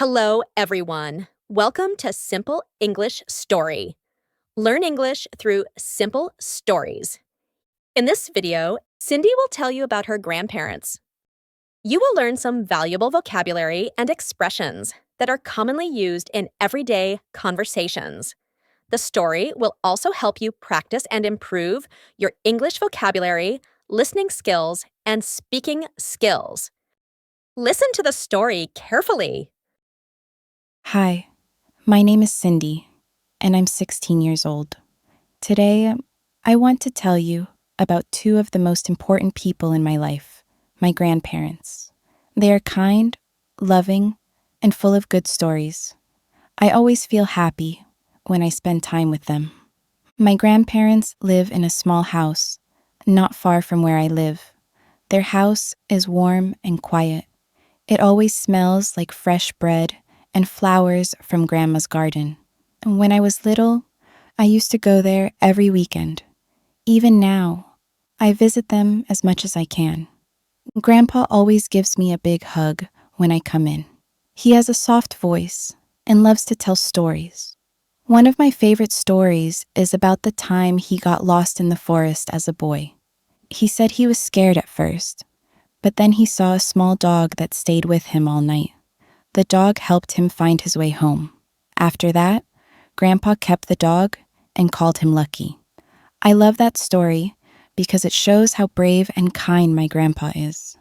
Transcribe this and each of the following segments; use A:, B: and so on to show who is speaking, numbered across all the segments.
A: Hello, everyone. Welcome to Simple English Story. Learn English through simple stories. In this video, Cindy will tell you about her grandparents. You will learn some valuable vocabulary and expressions that are commonly used in everyday conversations. The story will also help you practice and improve your English vocabulary, listening skills, and speaking skills. Listen to the story carefully.
B: Hi, my name is Cindy, and I'm 16 years old. Today, I want to tell you about two of the most important people in my life, my grandparents. They are kind, loving, and full of good stories. I always feel happy when I spend time with them. My grandparents live in a small house, not far from where I live. Their house is warm and quiet. It always smells like fresh bread and flowers from Grandma's garden. And when I was little, I used to go there every weekend. Even now, I visit them as much as I can. Grandpa always gives me a big hug when I come in. He has a soft voice and loves to tell stories. One of my favorite stories is about the time he got lost in the forest as a boy. He said he was scared at first, but then he saw a small dog that stayed with him all night. The dog helped him find his way home. After that, Grandpa kept the dog and called him Lucky. I love that story because it shows how brave and kind my grandpa is.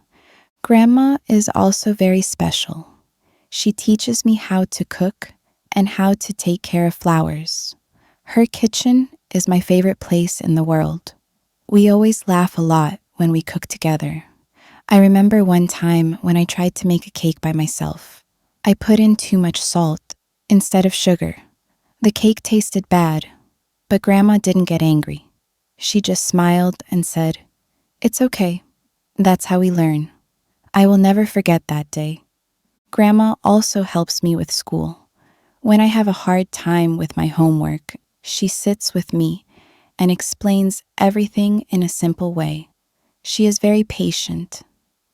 B: Grandma is also very special. She teaches me how to cook and how to take care of flowers. Her kitchen is my favorite place in the world. We always laugh a lot when we cook together. I remember one time when I tried to make a cake by myself. I put in too much salt instead of sugar. The cake tasted bad, but Grandma didn't get angry. She just smiled and said, "It's okay. That's how we learn." I will never forget that day. Grandma also helps me with school. When I have a hard time with my homework, she sits with me and explains everything in a simple way. She is very patient.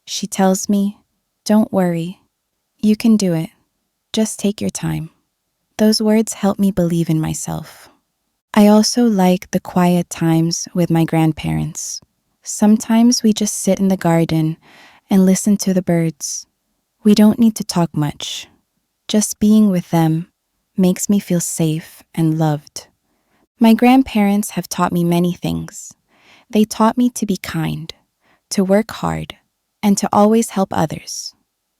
B: She tells me, "Don't worry. You can do it. Just take your time." Those words help me believe in myself. I also like the quiet times with my grandparents. Sometimes we just sit in the garden and listen to the birds. We don't need to talk much. Just being with them makes me feel safe and loved. My grandparents have taught me many things. They taught me to be kind, to work hard, and to always help others.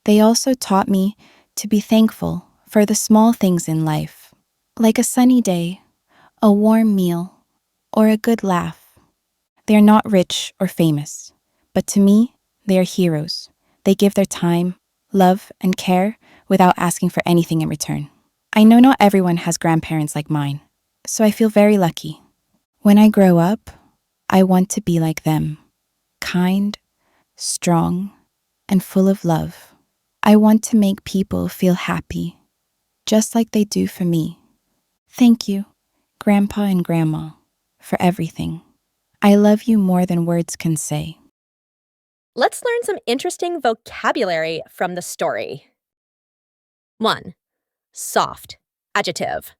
B: They also taught me to be thankful for the small things in life, like a sunny day, a warm meal, or a good laugh. They are not rich or famous, but to me, they are heroes. They give their time, love, and care without asking for anything in return. I know not everyone has grandparents like mine, so I feel very lucky. When I grow up, I want to be like them, kind, strong, and full of love. I want to make people feel happy, just like they do for me. Thank you, Grandpa and Grandma, for everything. I love you more than words can say.
A: Let's learn some interesting vocabulary from the story. 1. Soft, adjective.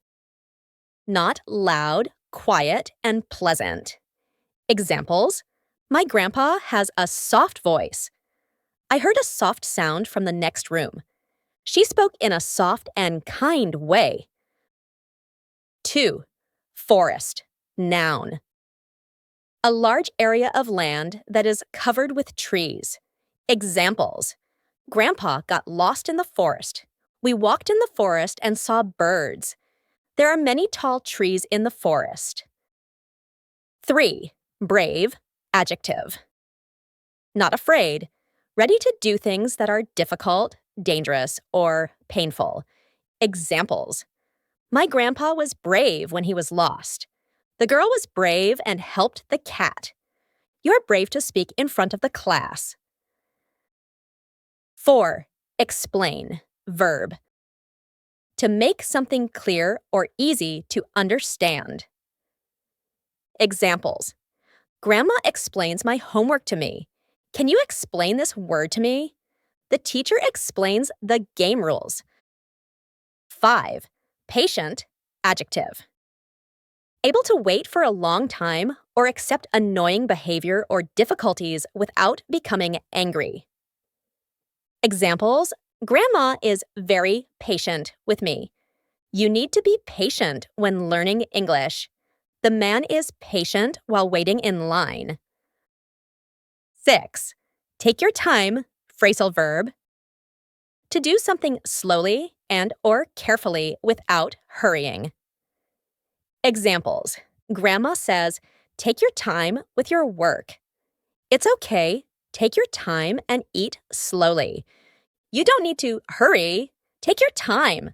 A: Not loud, quiet, and pleasant. Examples: my grandpa has a soft voice. I heard a soft sound from the next room. She spoke in a soft and kind way. 2. Forest, noun. A large area of land that is covered with trees. Examples: Grandpa got lost in the forest. We walked in the forest and saw birds. There are many tall trees in the forest. 3. Brave, adjective. Not afraid, ready to do things that are difficult, dangerous, or painful. Examples: my grandpa was brave when he was lost. The girl was brave and helped the cat. You are brave to speak in front of the class. 4. Explain, verb. To make something clear or easy to understand. Examples: Grandma explains my homework to me. Can you explain this word to me? The teacher explains the game rules. 5. Patient, adjective. Able to wait for a long time or accept annoying behavior or difficulties without becoming angry. Examples: Grandma is very patient with me. You need to be patient when learning English. The man is patient while waiting in line. 6. Take your time, phrasal verb. To do something slowly and or carefully without hurrying. Examples: Grandma says, take your time with your work. It's okay, take your time and eat slowly. You don't need to hurry, take your time.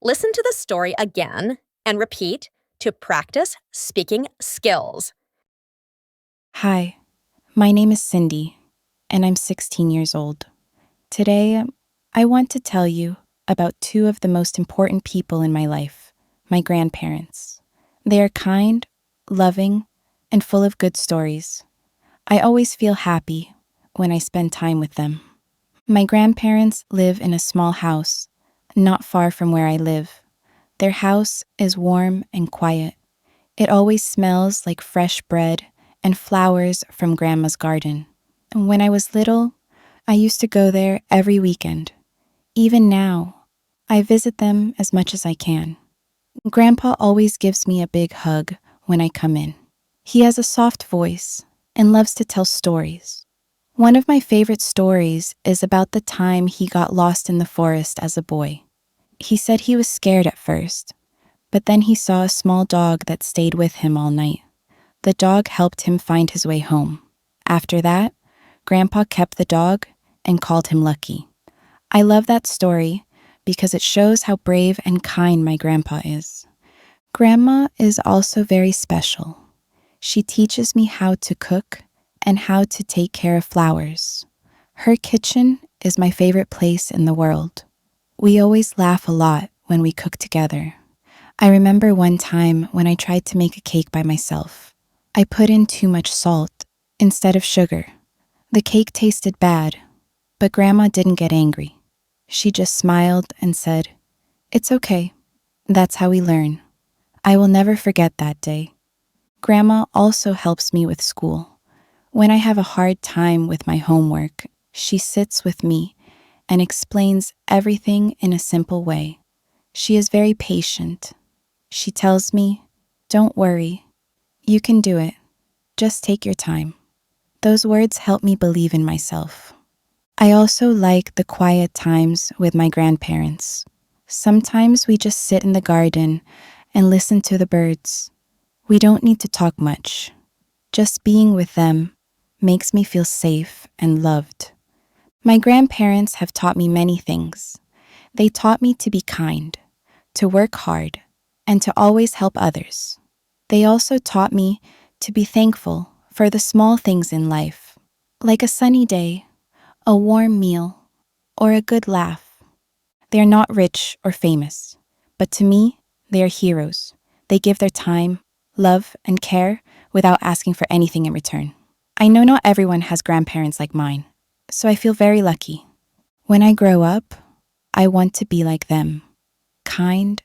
A: Listen to the story again and repeat to practice speaking skills.
B: Hi, my name is Cindy, and I'm 16 years old. Today, I want to tell you about two of the most important people in my life, my grandparents. They are kind, loving, and full of good stories. I always feel happy when I spend time with them. My grandparents live in a small house, not far from where I live. Their house is warm and quiet. It always smells like fresh bread and flowers from Grandma's garden. And when I was little, I used to go there every weekend. Even now, I visit them as much as I can. Grandpa always gives me a big hug when I come in. He has a soft voice and loves to tell stories. One of my favorite stories is about the time he got lost in the forest as a boy. He said he was scared at first, but then he saw a small dog that stayed with him all night. The dog helped him find his way home. After that, Grandpa kept the dog and called him Lucky. I love that story because it shows how brave and kind my grandpa is. Grandma is also very special. She teaches me how to cook and how to take care of flowers. Her kitchen is my favorite place in the world. We always laugh a lot when we cook together. I remember one time when I tried to make a cake by myself. I put in too much salt instead of sugar. The cake tasted bad, but Grandma didn't get angry. She just smiled and said, "It's okay. That's how we learn." I will never forget that day. Grandma also helps me with school. When I have a hard time with my homework, she sits with me and explains everything in a simple way. She is very patient. She tells me, "Don't worry. You can do it. Just take your time." Those words help me believe in myself. I also like the quiet times with my grandparents. Sometimes we just sit in the garden and listen to the birds. We don't need to talk much. Just being with them makes me feel safe and loved. My grandparents have taught me many things. They taught me to be kind, to work hard, and to always help others. They also taught me to be thankful for the small things in life, like a sunny day, a warm meal, or a good laugh. They are not rich or famous, but to me, they are heroes. They give their time, love, and care without asking for anything in return. I know not everyone has grandparents like mine, so I feel very lucky. When I grow up, I want to be like them, kind,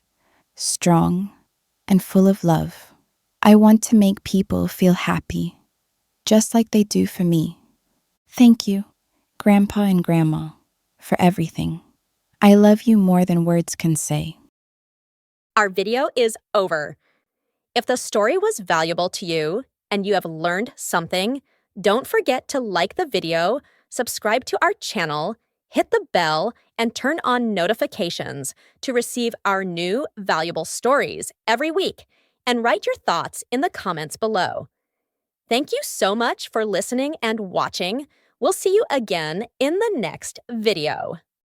B: strong, and full of love. I want to make people feel happy, just like they do for me. Thank you, Grandpa and Grandma, for everything. I love you more than words can say.
A: Our video is over. If the story was valuable to you and you have learned something, don't forget to like the video, subscribe to our channel, hit the bell, and turn on notifications to receive our new valuable stories every week, and write your thoughts in the comments below. Thank you so much for listening and watching. We'll see you again in the next video.